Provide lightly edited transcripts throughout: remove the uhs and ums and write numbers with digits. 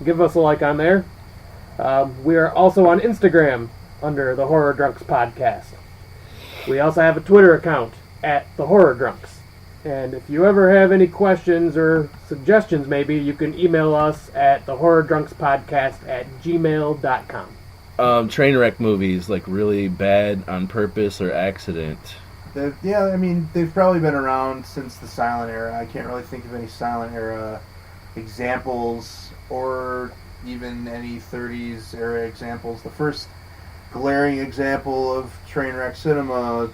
give us a like on there. We are also on Instagram under the Horror Drunks Podcast. We also have a Twitter account at the Horror Drunks. And if you ever have any questions or suggestions, maybe, you can email us at thehorrordrunkspodcast@gmail.com. Trainwreck movies, like really bad on purpose or accident. They've probably been around since the silent era. I can't really think of any silent era examples or even any 30s era examples. The first glaring example of Trainwreck cinema,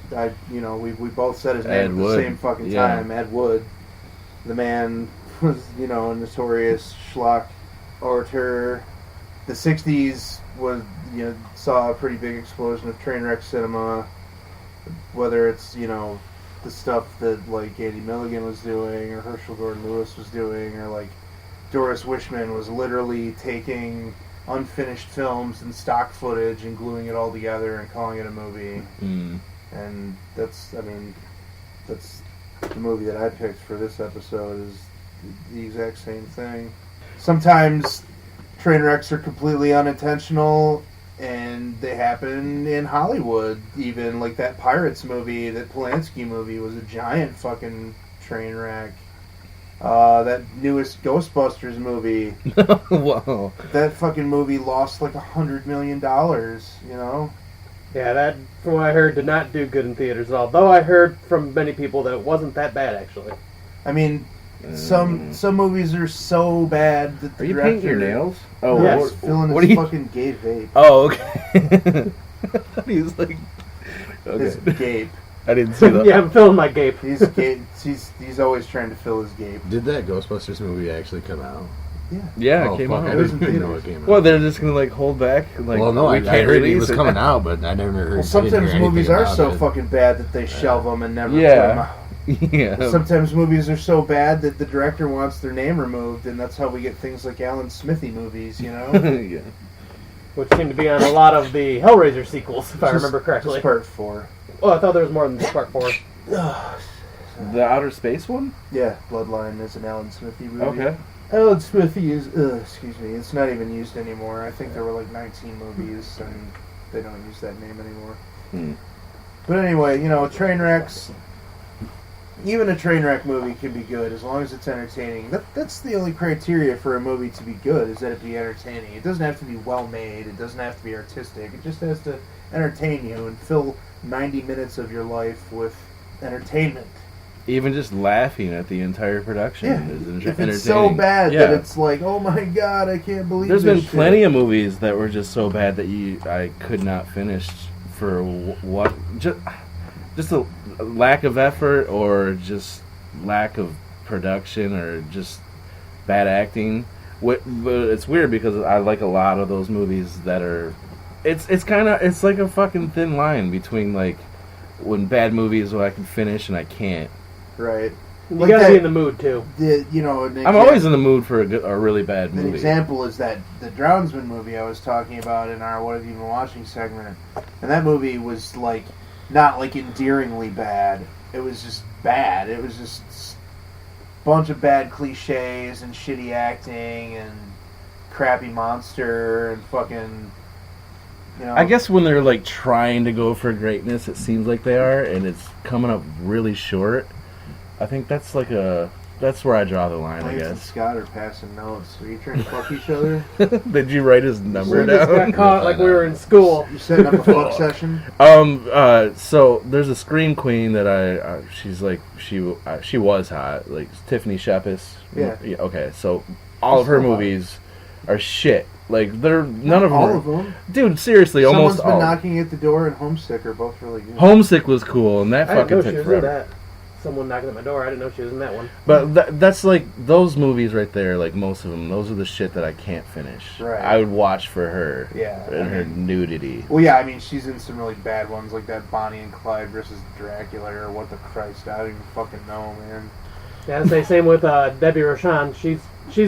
we both said his name at the same fucking time. Ed Wood. The man was, a notorious schlock orator. The 60s was, saw a pretty big explosion of Trainwreck cinema. Whether it's, the stuff that, like, Andy Milligan was doing, or Herschel Gordon Lewis was doing, or, like, Doris Wishman was literally taking unfinished films and stock footage and gluing it all together and calling it a movie. And that's the movie that I picked for this episode is the exact same thing. Sometimes train wrecks are completely unintentional and they happen in Hollywood, even like that Pirates movie, that Polanski movie was a giant fucking train wreck. That newest Ghostbusters movie. Whoa. That fucking movie lost like $100 million, Yeah, that, from what I heard, did not do good in theaters at all. Though I heard from many people that it wasn't that bad, actually. I mean, some movies are so bad that the director... Are you painting your nails? Oh, yes. Filling his fucking gay vape. Oh, okay. He was like... Okay. His gape. I didn't see that. Yeah, I'm filling my gape. He's always trying to fill his gape. Did that Ghostbusters movie actually come out? Yeah, it came out. I didn't know it came out. Well, they're just going to, like, hold back? Like, well, no, I heard it was coming out, but I never heard. Well, sometimes movies are so fucking bad that they shelve them and never put them out. Yeah. Sometimes movies are so bad that the director wants their name removed, and that's how we get things like Alan Smithy movies, Yeah. Which seem to be on a lot of the Hellraiser sequels, if I remember correctly. Just part 4. Oh, I thought there was more than just part 4. The outer space one? Yeah, Bloodline is an Alan Smithy movie. Okay. Alan Smithy is, it's not even used anymore. I think there were like 19 movies, and they don't use that name anymore. But anyway, train wrecks, even a train wreck movie can be good as long as it's entertaining. That's the only criteria for a movie to be good, is that it be entertaining. It doesn't have to be well made. It doesn't have to be artistic. It just has to entertain you and fill 90 minutes of your life with entertainment. Even just laughing at the entire production is entertaining. If it's so bad that it's like, oh my god, I can't believe There's this been plenty of movies that were just so bad that I could not finish for what... Just a lack of effort, or just lack of production, or just bad acting. But it's weird because I like a lot of those movies that are... It's like a fucking thin line between, like, when bad movies I can finish and I can't. Right. You gotta be in the mood, too. I'm always in the mood for a really bad movie. An example is that the Drownsman movie I was talking about in our What Have You Been Watching segment. And that movie was, like, not, like, endearingly bad. It was just bad. It was just a bunch of bad cliches and shitty acting and crappy monster and fucking... I guess when they're, like, trying to go for greatness, it seems like they are, and it's coming up really short. I think that's that's where I draw the line, I guess. And Scott are passing notes. Are you trying to fuck each other? Did you write his number We just got caught like we were in school. You setting up a fuck session? So there's a Scream Queen that she's like, she was hot, like Tiffany Shepis. Yeah. Okay, so all of her movies are shit. Like, they're none of them. All of them, dude. Seriously, almost all. Someone's Been Knocking at the Door and Homesick are both really good. Homesick was cool, and that fucking took forever. That. Someone knocking at my door. I didn't know she was in that one. But that's like those movies right there. Like most of them, those are the shit that I can't finish. Right. I would watch for her. Yeah. And her nudity. Well, yeah. I mean, she's in some really bad ones, like that Bonnie and Clyde versus Dracula, or what the Christ. I don't even fucking know, man. Yeah, I'd say same with Debbie Rochon. She's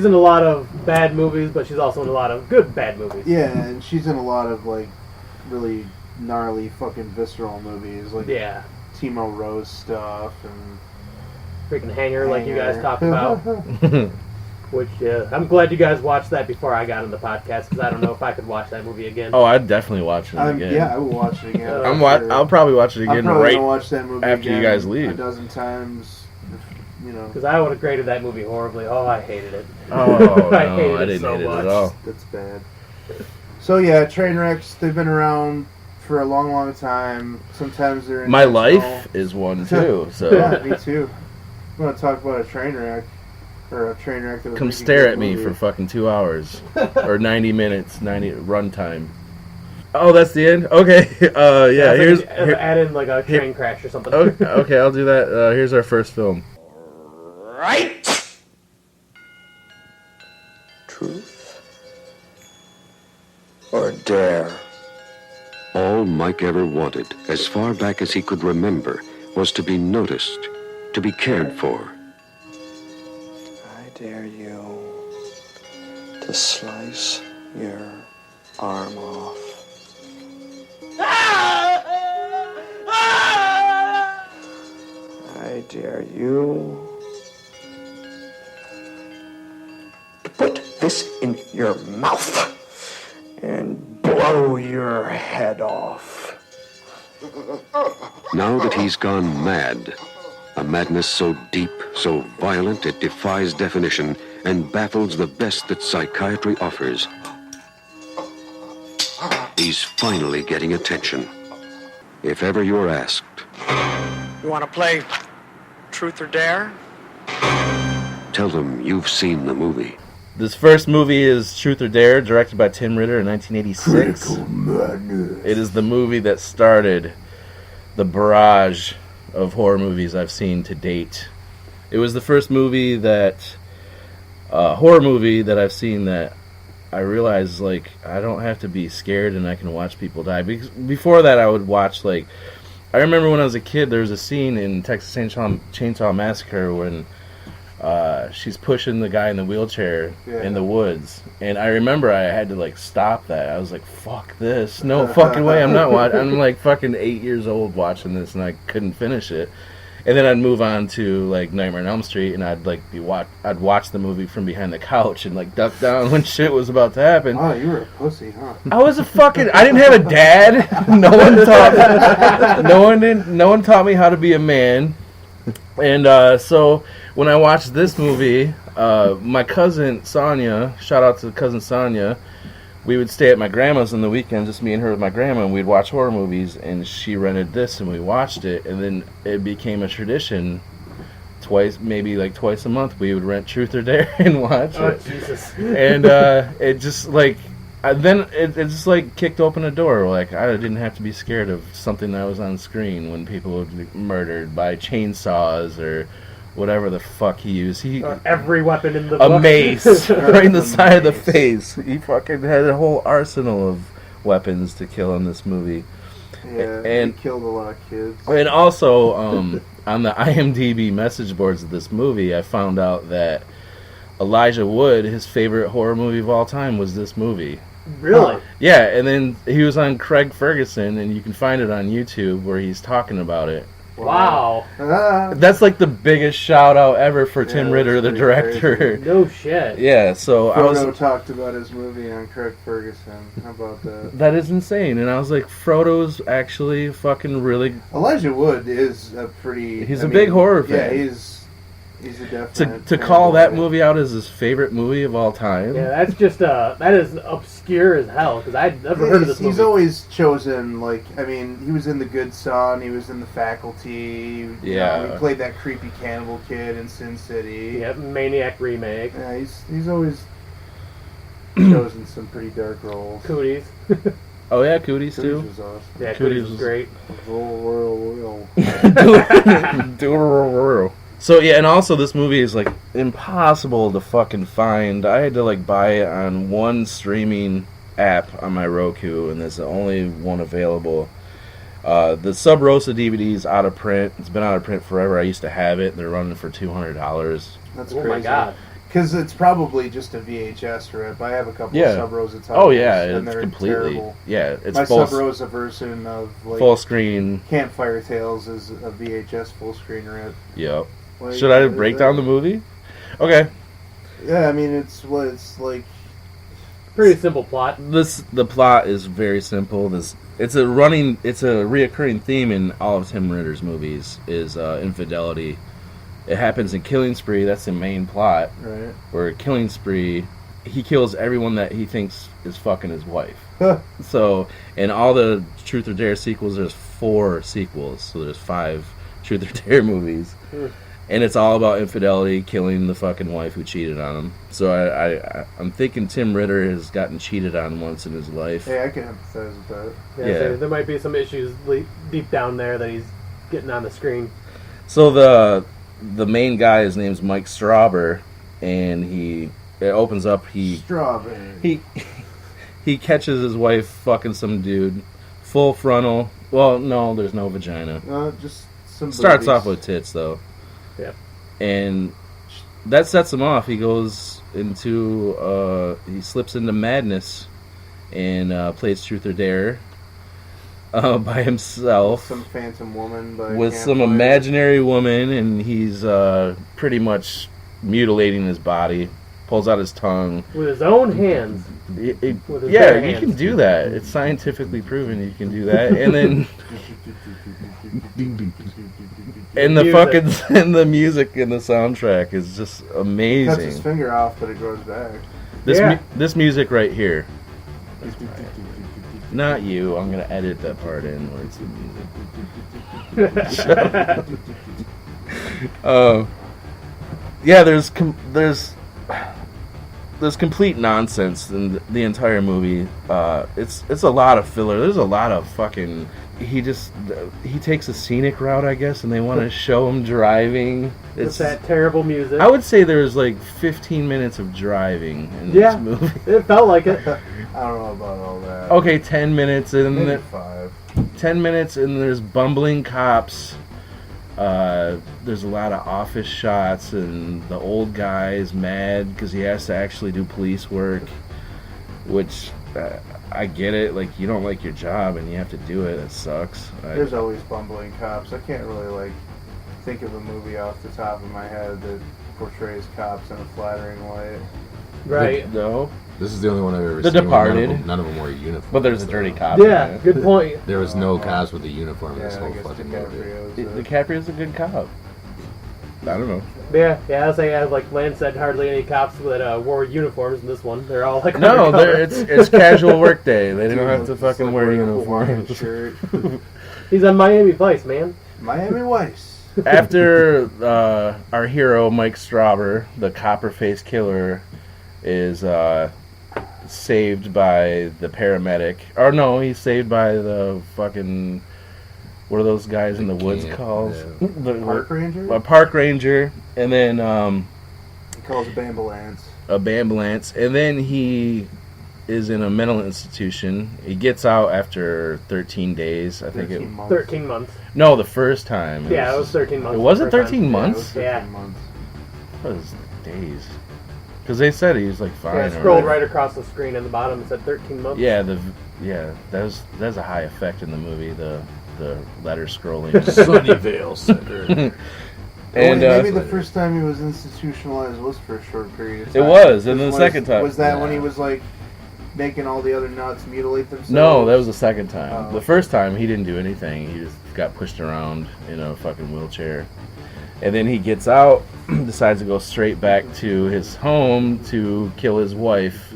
in a lot of bad movies, but she's also in a lot of good bad movies. Yeah, and she's in a lot of, like, really gnarly fucking visceral movies, like Timo Rose stuff and freaking Hanger, like you guys talked about. Which I'm glad you guys watched that before I got on the podcast, because I don't know if I could watch that movie again. Oh, I'd definitely watch it again. Yeah, I will watch it again. I'll probably watch it again right watch that movie after you guys leave. a dozen times, Because I would have graded that movie horribly. Oh, I hated it. Oh, no, I didn't so hate it much. at all. That's bad. So yeah, train wrecks, they've been around for a long, long time. Sometimes they're My intentional. life is one too. So Yeah, me too. I'm going to talk about a train wreck. Or a train wreck that was come making stare good at me movie. for fucking 2 hours or 90 minutes, 90 runtime. Oh, that's the end. Okay. Yeah. Here's add in like a train crash or something. Okay, I'll do that. Here's our first film. Right! Truth or dare? All Mike ever wanted, as far back as he could remember, was to be noticed, to be cared for. I dare you to slice your arm off. I dare you to put this in your mouth and blow your head off. Now that he's gone mad, a madness so deep, so violent it defies definition and baffles the best that psychiatry offers, he's finally getting attention. If ever you're asked, You want to play truth or dare? tell them you've seen the movie. This first movie is Truth or Dare, directed by Tim Ritter in 1986. It is the movie that started the barrage of horror movies I've seen to date. It was the first movie horror movie that I've seen that I realized, like, I don't have to be scared and I can watch people die. Because before that, I would watch, like, I remember when I was a kid, there was a scene in Texas Chainsaw Massacre when she's pushing the guy in the wheelchair in the woods, and I remember I had to like stop that. I was like, "Fuck this! No fucking way! I'm not watching." I'm like fucking 8 years old watching this, and I couldn't finish it. And then I'd move on to like Nightmare on Elm Street, and I'd like I'd watch the movie from behind the couch and like duck down when shit was about to happen. Oh, you were a pussy, huh? I was a fucking. I didn't have a dad. No one taught me how to be a man. And so when I watched this movie, my cousin Sonia, shout out to cousin Sonia, we would stay at my grandma's on the weekend, just me and her with my grandma, and we'd watch horror movies, and she rented this, and we watched it, and then it became a tradition. Maybe twice a month, we would rent Truth or Dare and watch it. Jesus. And it just like, then it just like kicked open a door. Like I didn't have to be scared of something that was on screen when people would be murdered by chainsaws or whatever the fuck he used. Every weapon in the book. A mace right in the side of the face. He fucking had a whole arsenal of weapons to kill in this movie. Yeah, and he killed a lot of kids. And also, on the IMDb message boards of this movie, I found out that Elijah Wood, his favorite horror movie of all time, was this movie. Really? Yeah, and then he was on Craig Ferguson, and you can find it on YouTube where he's talking about it. Wow. That's like the biggest shout out ever for Tim Ritter, the director. Crazy. No shit. Yeah, so Frodo talked about his movie on Craig Ferguson. How about that? That is insane. And I was like, Frodo's actually fucking really. Elijah Wood is a pretty. He's a big horror fan. Yeah, he's a definite. To call that movie out as his favorite movie of all time. Yeah, that's just that is obscure as hell because I'd never heard of this movie. He's always chosen he was in The Good Son, he was in The Faculty. Yeah, he played that creepy cannibal kid in Sin City. Yeah, Maniac remake. Yeah, he's always chosen some pretty dark roles. Cooties. Oh yeah, Cooties too. Was awesome. Yeah, Cooties was great. Royal. So yeah, and also this movie is like impossible to fucking find. I had to like buy it on one streaming app on my Roku, and there's the only one available. The Sub Rosa DVD is out of print. It's been out of print forever. I used to have it. They're running for $200. That's Oh crazy. my god. Because it's probably just a VHS rip. I have a couple Yeah. of Sub Rosa titles. Oh yeah, and it's they're completely. terrible. Yeah, it's My full, Sub Rosa version of full screen. Campfire Tales is a VHS full screen rip. Yep. Like, Should I break down the movie? Okay. Yeah, I mean, it's like. Pretty simple plot. The plot is very simple. It's a reoccurring theme in all of Tim Ritter's movies is infidelity. It happens in Killing Spree. That's the main plot. Right. Where Killing Spree, he kills everyone that he thinks is fucking his wife. So, in all the Truth or Dare sequels, there's 4 sequels. So there's 5 Truth or Dare movies. And it's all about infidelity, killing the fucking wife who cheated on him. So I'm thinking Tim Ritter has gotten cheated on once in his life. Hey, I can empathize with that. Yeah. So there might be some issues deep down there that he's getting on the screen. So the main guy, his name's Mike Strauber, and it opens up. Strawberry. He catches his wife fucking some dude, full frontal. Well, no, there's no vagina. Just some. Starts boobies. off with tits though. Yeah. And that sets him off. He goes into he slips into madness and plays Truth or Dare by himself. Some phantom woman, but with some imaginary woman, and he's pretty much mutilating his body. Pulls out his tongue with his own hands. Yeah, you can do that. It's scientifically proven you can do that. And then and the music and the soundtrack is just amazing. Cuts his finger off, but it grows back. This music right here. Not you. I'm gonna edit that part in where it's the music. Yeah, there's complete nonsense in the entire movie. It's a lot of filler. There's a lot of fucking. He takes a scenic route, I guess, and they want to show him driving. It's that terrible music. I would say there's like 15 minutes of driving in this movie. It felt like it. I don't know about all that. Okay, 10 minutes and Maybe 5. 10 minutes and there's bumbling cops. There's a lot of office shots, and the old guy is mad because he has to actually do police work, which I get it. Like, you don't like your job and you have to do it. It sucks. There's always bumbling cops. I can't really think of a movie off the top of my head that portrays cops in a flattering light. Right. No. This is the only one I've ever The seen. Departed. None of them wore a uniform. But there's a dirty cop. Yeah, good point. There was no cops with a uniform in this whole I guess fucking movie. DiCaprio's a good cop. I don't know. Yeah, I say like Lance said, hardly any cops that wore uniforms in this one. They're all like no, it's casual work day. They don't have to fucking wear uniforms. He's on Miami Vice, man. Miami Vice. After our hero Mike Strauber, the copper-faced killer, is saved by the paramedic. Or no, he's saved by the fucking... What are those guys in the woods called? Yeah. Park ranger? A park ranger. And then... he calls a bambulance. A bambulance. And then he is in a mental institution. He gets out after 13 days. I think it... 13 months. No, the first time. It was 13 months. It wasn't 13 months? Yeah, it was 13 months. What was days? Because they said he was like fine. Yeah, it scrolled right across the screen at the bottom. It said 13 months. Yeah, that's a high effect in the movie. The letter scrolling. Sunnyvale Center. And maybe the first time he was institutionalized was for a short period of time. It was, and then the second time. Was that when he was like making all the other nuts mutilate themselves? No, that was the second time. Oh. The first time he didn't do anything. He just got pushed around in a fucking wheelchair. And then he gets out, decides to go straight back to his home to kill his wife.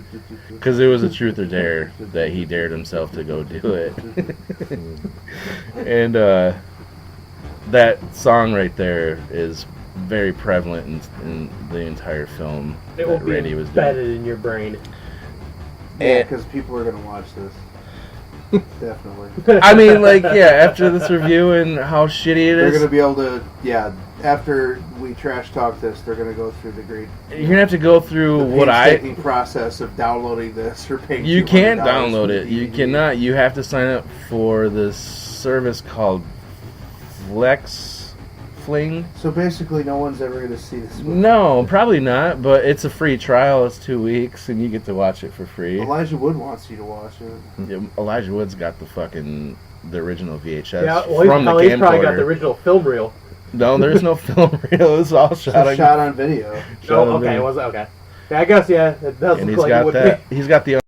Because it was a truth or dare that he dared himself to go do it. And that song right there is very prevalent in the entire film. It will be Randy was embedded in your brain. Yeah, because people are going to watch this. Definitely. I mean, after this review and how shitty it is. They're going to be able to, after we trash talk this, they're going to go through the great... You're going to have to go through what painstaking process of downloading this or paying You can't download it. DVD. You cannot. You have to sign up for this service called Fling. So basically no one's ever going to see this movie. No, probably not, but it's a free trial. It's 2 weeks, and you get to watch it for free. Elijah Wood wants you to watch it. Yeah, Elijah Wood's got the original VHS Yeah, well, from the camcorder. he's probably got the original film reel. No, there's no film reel. It's all shot on video. Okay. Yeah, I guess, yeah. It does And look he's like it got would that. He's got the